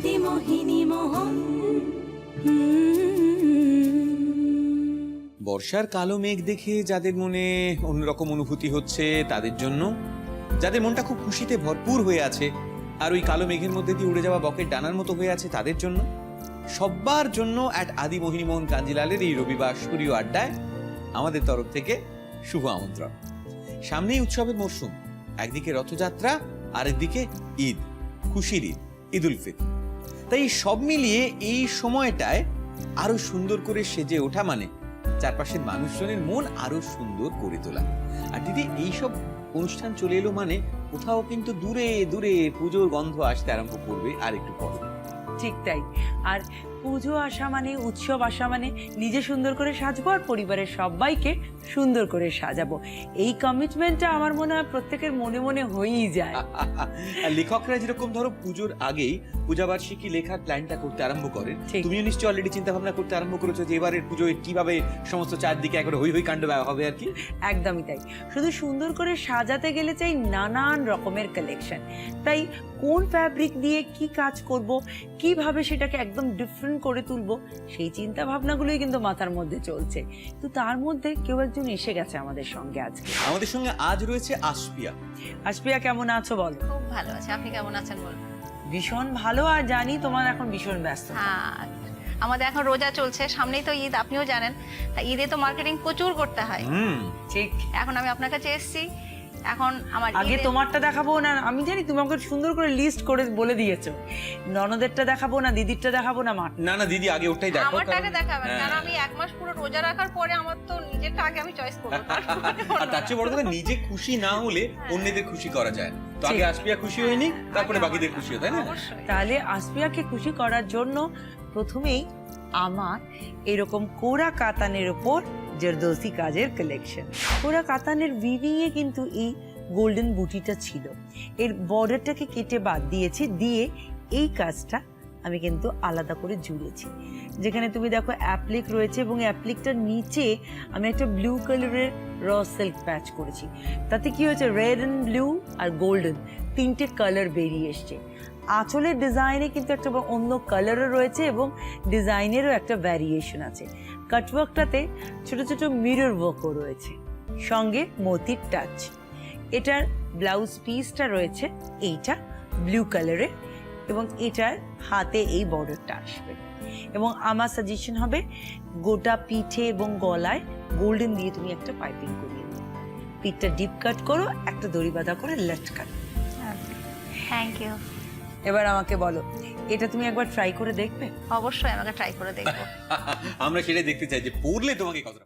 আদিমোহিনী মোহন। বর্ষার কালো মেঘ দেখে যাদের মনে অন্যরকম অনুভূতি হচ্ছে তাদের জন্য, যাদের মনটা খুব খুশিতে ভরপুর হয়ে আছে আর ওই কালো মেঘের মধ্যে দিয়ে উড়ে যাওয়া বকের ডানার মতো হয়ে আছে তাদের জন্য, সবার জন্য আদি মোহিনী মোহন কাঞ্জিলালের এই রবিবার সুরীয় আড্ডায় আমাদের তরফ থেকে শুভ আমন্ত্রণ। সামনেই উৎসবের মরশুম, একদিকে রথযাত্রা আর একদিকে ঈদ, খুশির ঈদ, ঈদ উল ফিতর। তাই সব মিলিয়ে এই সময়টায় আরো সুন্দর করে সেজে ওঠা মানে চারপাশের মানুষজনের মন আরো সুন্দর করে তোলা। আর দিদি, এইসব অনুষ্ঠান চলে এলো মানে কোথাও কিন্তু দূরে দূরে পুজোর গন্ধ আসতে আরম্ভ করবে আর একটু পরে। ঠিক তাই। আর পুজো আসা মানে, উৎসব আসা মানে নিজে সুন্দর করে সাজবো আর পরিবারের সবাইকে সুন্দর করে সাজাবো। এই কমিটমেন্টটা আমার মনে হয় প্রত্যেকের মনে মনে হয়েই যায়। আর লেখকরা যেরকম ধরো পুজোর আগেই পূজাবার্ষিকী লেখার প্ল্যানটা করতে আরম্ভ করেন, তুমিও নিশ্চয়ই অলরেডি চিন্তা ভাবনা করতে আরম্ভ করেছো যে এবারের পুজোয় কিভাবে সমস্ত চারদিকে একবার হই হই কাণ্ড হবে আর কি। একদমই তাই। শুধু সুন্দর করে সাজাতে গেলে চাই নানান রকমের কালেকশন। তাই কোন ফ্যাব্রিক দিয়ে কি কাজ করব, কিভাবে সেটাকে একদম ডিফারেন্ট করে তুলবো, সেই চিন্তা ভাবনাগুলোই কিন্তু মাথার মধ্যে চলছে। তো তার মধ্যে কেউ একজন এসে গেছে আমাদের সঙ্গে আজকে। আমাদের সঙ্গে আজ রয়েছে আসপিয়া। আসপিয়া, কেমন আছো বলো? খুব ভালো আছে, আপনি কেমন আছেন বলুন? ভীষণ ভালো। আর জানি তোমার এখন ভীষণ ব্যস্ত। হ্যাঁ, আমাদের এখন রোজা চলছে, সামনেই তো ঈদ, আপনিও জানেন। তা ঈদে তো মার্কেটিং প্রচুর করতে হয়। ঠিক। এখন আমি আপনার কাছে এসেছি। এখন আমার আগে তোমারটা দেখাবো না, আমি জানি তুমি আমাকে সুন্দর করে লিস্ট করে বলে দিয়েছো। ননদেরটা দেখাবো না, দিদিরটা দেখাবো না, মা না না দিদি, আগে ওটাই দেখো। আমারটাকে দেখাবেন, কারণ আমি এক মাস পুরো রোজা রাখার পরে আমার তো নিজেরটা আগে আমি চয়েস করব। আর তার চেয়ে বড় কথা, নিজে খুশি না হলে অন্যদের খুশি করা যায় না। তো আগে আসপিয়া খুশি হয়নি, তারপরে বাকিদের খুশি হয়, তাই না? তাহলে আসপিয়াকে খুশি করার জন্য প্রথমেই আমার এরকম কোরা কাতানের উপর জরদোসি কাজের কালেকশন। কোরা কাতানের উইভিং এ কিন্তু এই গোল্ডেন বুটিটা ছিল, এর বর্ডারটাকে কেটে বাদ দিয়েছি, দিয়ে এই কাজটা আমি কিন্তু আলাদা করে জুড়েছি। যেখানে তুমি দেখো অ্যাপ্লিক রয়েছে এবং অ্যাপ্লিকটার নিচে আমি একটা ব্লু কালারের র সিল্ক প্যাচ করেছি। তাতে কি হয়েছে, রেড অ্যান্ড ব্লু আর গোল্ডেন তিনটে কালার বেরিয়ে এসছে। আঁচলের ডিজাইনে কিন্তু একটা অন্য কালারও রয়েছে এবং ডিজাইনেরও একটা ভ্যারিয়েশন আছে। কাটওয়ার্কটাতে ছোট ছোট মিরর ওয়ার্কও রয়েছে, সঙ্গে মতির টাচ। এটার ব্লাউজ পিসটা রয়েছে এইটা ব্লু কালারের এবং এটার হাতে এই বর্ডারটা আসবে। এবং আমার সাজেশন হবে গোটা পিঠে এবং গলায় গোল্ডেন দিয়ে তুমি একটা পাইপিং করিয়ে নিও। পিঠটা ডিপ কাট করো, একটা দড়ি বাঁধা করে লটকানো। Thank you. এবার আমাকে বলো, এটা তুমি একবার ট্রাই করে দেখবে? অবশ্যই আমাকে ট্রাই করে দেখবো। আমরা সেটাই দেখতে চাই যে পড়লে তোমাকে কতটা